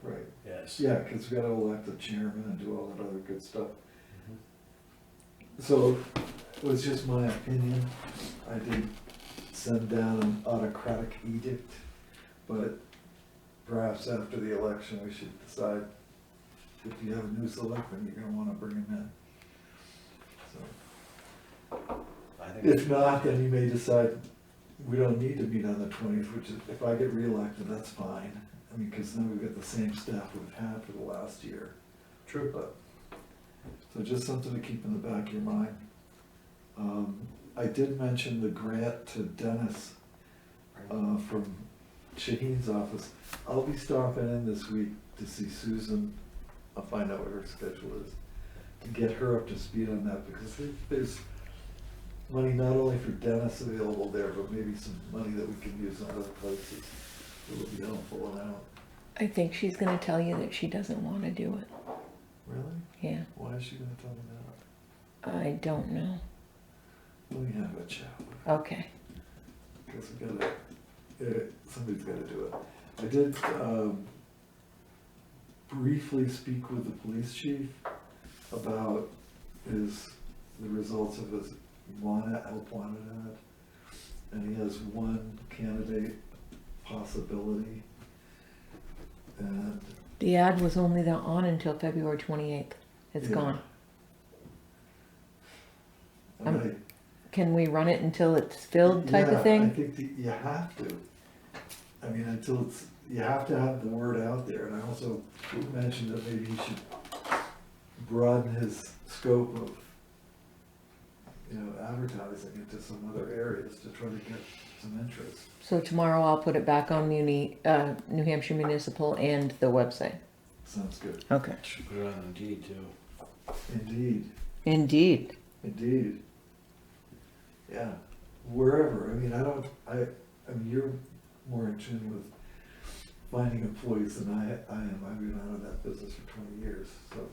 right. Yes. Yeah, because we gotta elect the chairman and do all that other good stuff. So, it was just my opinion. I did send down an autocratic edict, but perhaps after the election, we should decide if you have a new selectman, you're gonna wanna bring him in. So, I think if not, then you may decide we don't need to meet on the 20th, which is, if I get reelected, that's fine. I mean, because then we've got the same staff we've had for the last year. True. But, so just something to keep in the back of your mind. I did mention the grant to Dennis from Shaheen's office. I'll be stopping in this week to see Susan. I'll find out what her schedule is, to get her up to speed on that, because there's money not only for Dennis available there, but maybe some money that we can use in other places. It'll be helpful and out. I think she's gonna tell you that she doesn't wanna do it. Really? Yeah, Why is she gonna tell me that? I don't know. Let me have a chat with her, Okay. because we gotta, somebody's gotta do it. I did, briefly speak with the police chief about the results of his help wanted ad. And he has one candidate possibility. And The ad was only on until February 28th. It's Yeah. gone. and I Can we run it until it's filled type Yeah, of thing? I think that you have to. I mean, you have to have the word out there, and I also mentioned that maybe he should broaden his scope of, advertising into some other areas to try to get some interest. So tomorrow I'll put it back on New Hampshire Municipal and the website. Sounds good. Okay. Should put it on Indeed too. Indeed, Indeed. indeed. Yeah, wherever, I mean, I mean, you're more in tune with finding employees than I am. I've been out of that business for 20 years, so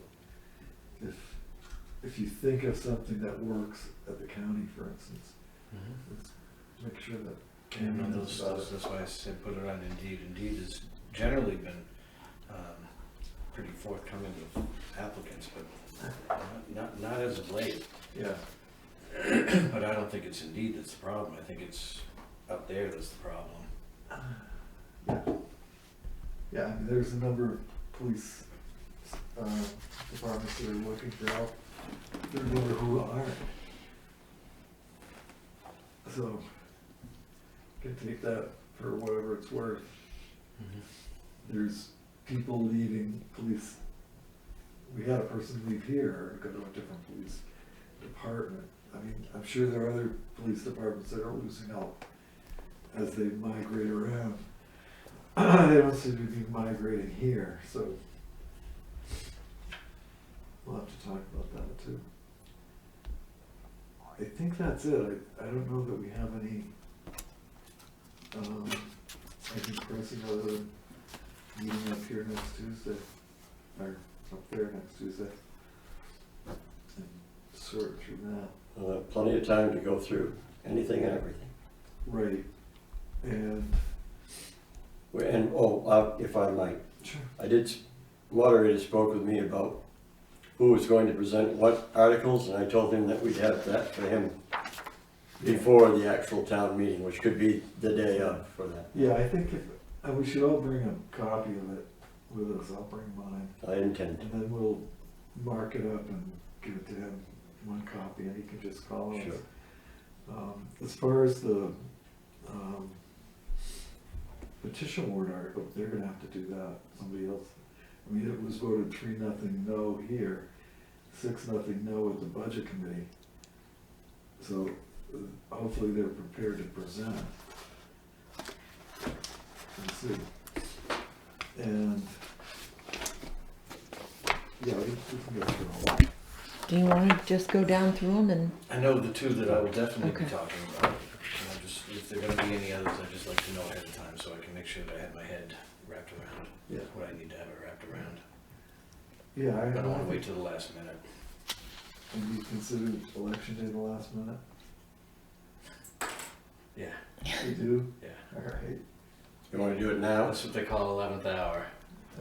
if you think of something that works at the county, for instance, let's make sure that Yeah, Tammy no, knows about it. that's why I said put it on Indeed. Indeed has generally been pretty forthcoming with applicants, but not as of late. Yeah, But I don't think it's Indeed that's the problem. I think it's up there that's the problem. yeah, I mean, there's a number of police departments that are looking for help. There are a number who aren't. So, you can take that for whatever it's worth. There's people leaving police. We had a person leave here and go to a different police department. I mean, I'm sure there are other police departments that are losing help as they migrate around. They don't seem to be migrating here, so we'll have to talk about that too. I think that's it. I don't know that we have any, anything pressing other than meeting up here next Tuesday, or up there next Tuesday. And sort through that. Plenty of time to go through anything and everything. Right, and. If I might, Sure. moderator spoke with me about who was going to present what articles, and I told him that we'd have that for him before the actual town meeting, which could be the day of for that. Yeah, I think we should all bring a copy of it with us. I'll bring mine. I intend. And then we'll mark it up and give it to him, one copy, and he can just call us. Sure. As far as the petition warrant article, they're gonna have to do that, somebody else. I mean, it was voted 3-0 no here, 6-0 no at the budget committee. So hopefully they're prepared to present. Let's see. And, yeah, we can go through all that. Do you want to just go down through them and? I know the two that I will definitely be Okay. talking about. And if there are gonna be any others, I'd just like to know ahead of time so I can make sure that I have my head wrapped around Yeah. what I need to have it wrapped around. Yeah, I don't wanna think. wait till the last minute. And you considered election day the last minute? Yeah, You do? yeah. All right, You want to do it now? That's what they call 11th hour.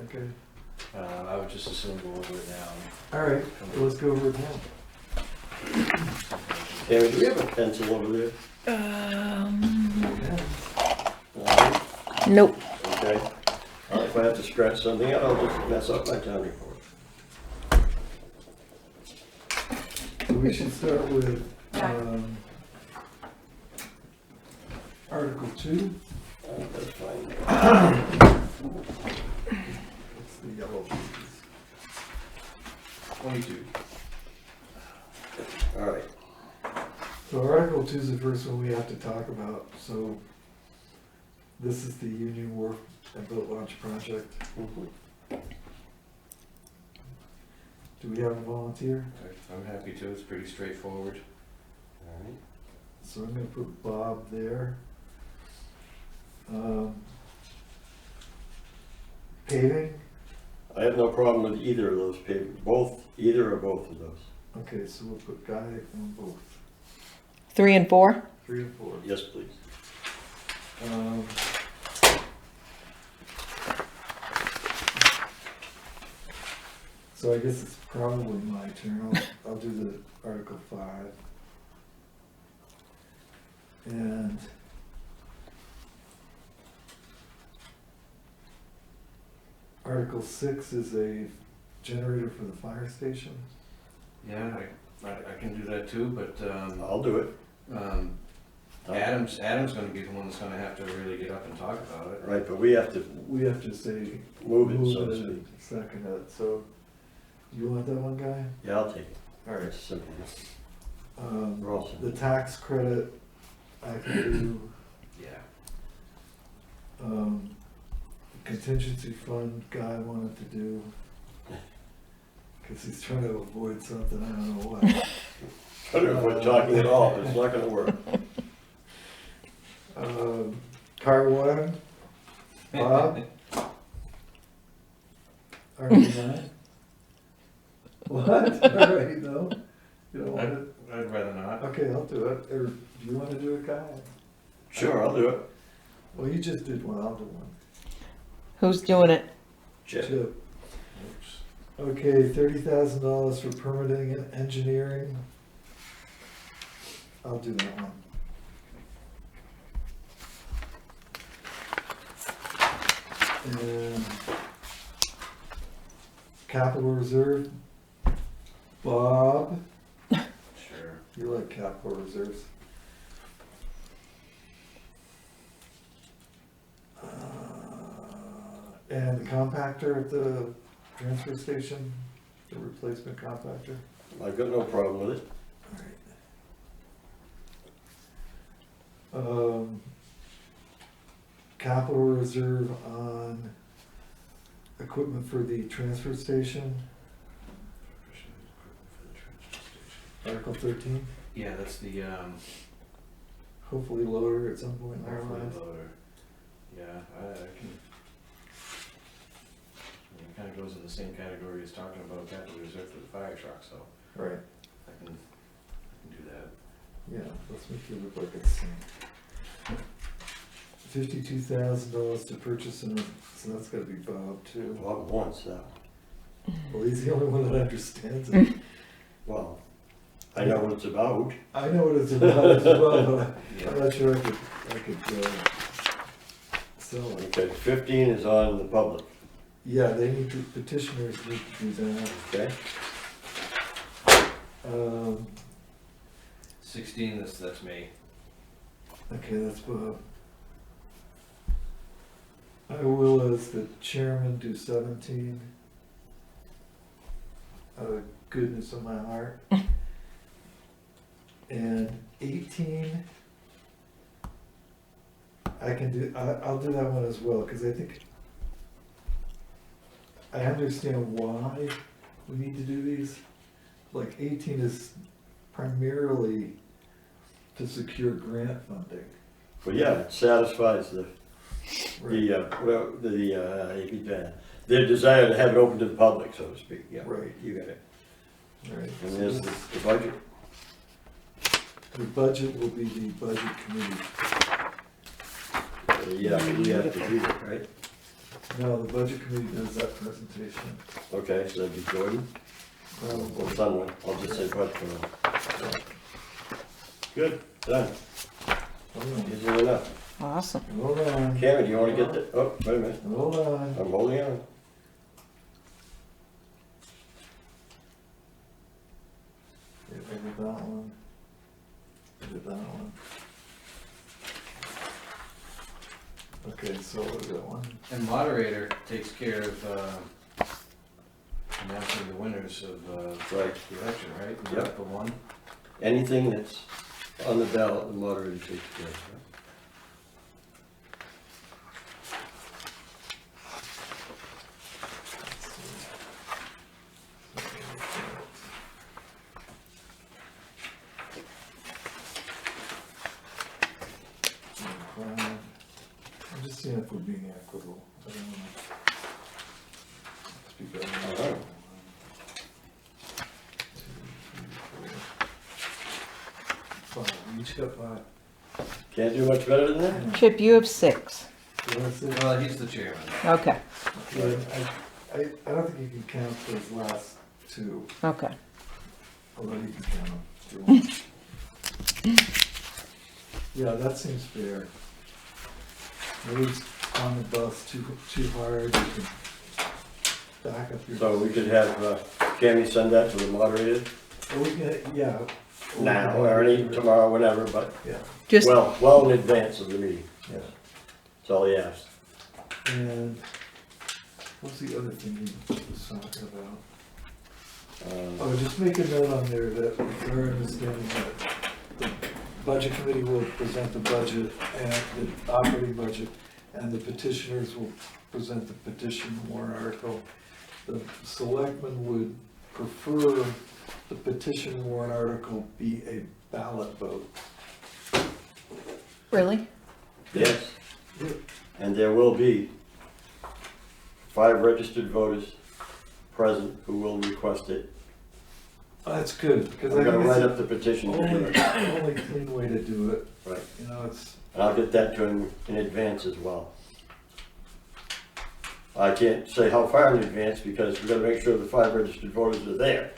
okay. I would just assume go over it now. All right, well, let's go over it now. Tammy, do we have a pencil over there? Okay. Nope. Okay. If I have to scratch something out, I'll just mess up my town report. So we should start with, Article 2. That's fine. It's the yellow piece. 22. All right. So Article 2 is the first one we have to talk about, so this is the Union Wharf and Boat Launch Project. Do we have a volunteer? I'm happy to, it's pretty straightforward. All right. So I'm gonna put Bob there. Paving, I have no problem with either of those paving, either or both of those. okay, so we'll put Guy on both, 3 and 4? 3 and 4. Yes, please. Um, So I guess it's probably my turn. I'll do the Article 5. And Article 6 is a generator for the fire station. Yeah, I can do that too, but, I'll do it. Adam's gonna be the one that's gonna have to really get up and talk about it. Right, but we have to We have to say, move it, so to it speak. and second it, so you want that one, Guy? Yeah, I'll take it. All right. It's simple. We're all The simple. tax credit, I can do. Yeah. Contingency fund, Guy wanted to do, because he's trying to avoid something, I don't know what. I don't know if we're talking at all, it's not gonna work. Car one, Bob? Article 9? What? All right, no? You don't want it? I'd rather not. Okay, I'll do it, or do you want to do it, Guy? Sure, I'll do it. Well, you just did one, I'll do one. Who's doing it? Chip. Chip. Okay, $30,000 for permitting and engineering. I'll do that one. And capital reserve, Bob, Sure. you like capital reserves. And the compactor at the transfer station, the replacement compactor. I've got no problem with it. Alright. Capital reserve on equipment for the transfer station, Article 13, Yeah, that's the, hopefully lower at some point in our hopefully lives. loader. Yeah, I can. It kinda goes in the same category as talking about capital reserve for the fire truck, so Right, I can do that. yeah, let's make it look like it's $52,000 to purchase, and so that's gotta be Bob too. Bob wants that. Well, he's the only one that understands it. Well, I know what it's about. I know what it's about as well, but I'm not sure I could sell it. Okay, 15 is on the public, Yeah, they need to, petitioners need to do that. okay? 16, that's me. Okay, that's Bob. I will, as the chairman, do 17. Out of the goodness of my heart. And 18, I'll do that one as well, because I think I understand why we need to do these. Like 18 is primarily to secure grant funding. Well, yeah, it satisfies Right. their desire to have it open to the public, so to speak, yeah. Right. You got it. Right. And So there's this- the budget. The budget will be the budget committee. Yeah, you have to read it, right? No, the budget committee does that presentation. Okay, so that'd be Jordan, or Probably. someone, I'll just say budget committee. Good, done, easy enough. Awesome. Hold on, Karen, do you wanna get the, oh, wait a minute, hold on. I'm holding on. Yeah, I did that one. I did that one. Okay, so what is that one? And moderator takes care of, announcing the winners of, Right. the election, right? Yep. Article 1. Anything that's on the ballot, the moderator takes care of. I'm just seeing if we're being equitable. I don't know. go. All right. 5, we each got 5. Can't do much better than that? Chip, you have 6. So that's it. Well, he's the chairman. Okay, Yeah, I don't think you can count those last 2, okay. although you can count them if you want. Yeah, that seems fair. Roads on the bus too hard, you can back up your. So we could have Cammy send that to the moderator Or we can, yeah. now, or any, tomorrow, whenever, but Yeah, Just, well in advance of the meeting. yeah. That's all he asked. And what's the other thing he was talking about? Oh, just make a note on there that we're understanding that the budget committee will present the budget and the operating budget, and the petitioners will present the petition warrant article. The selectmen would prefer the petition warrant article be a ballot vote. really? Yes. And there will be 5 registered voters present who will request it. That's good, because I I'm gonna think write it's up the petition the to do it. only clean way to do it. Right. You know, it's, And I'll get that to him in advance as well. I can't say how far in advance because we've got to make sure the 5 registered voters are there.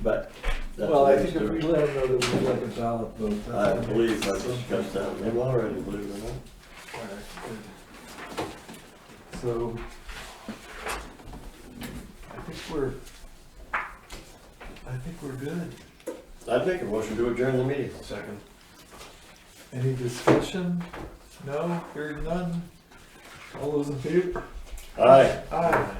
But that's well, what I he's think if we doing. let them know that we'd like a ballot vote. I that's believe I've some- discussed that with him already, believe it or not. Alright, good. So, I think we're good. I'd make a motion to adjourn the meeting. Second. Any discussion? No, hearing none? All those in favor? Aye. Aye.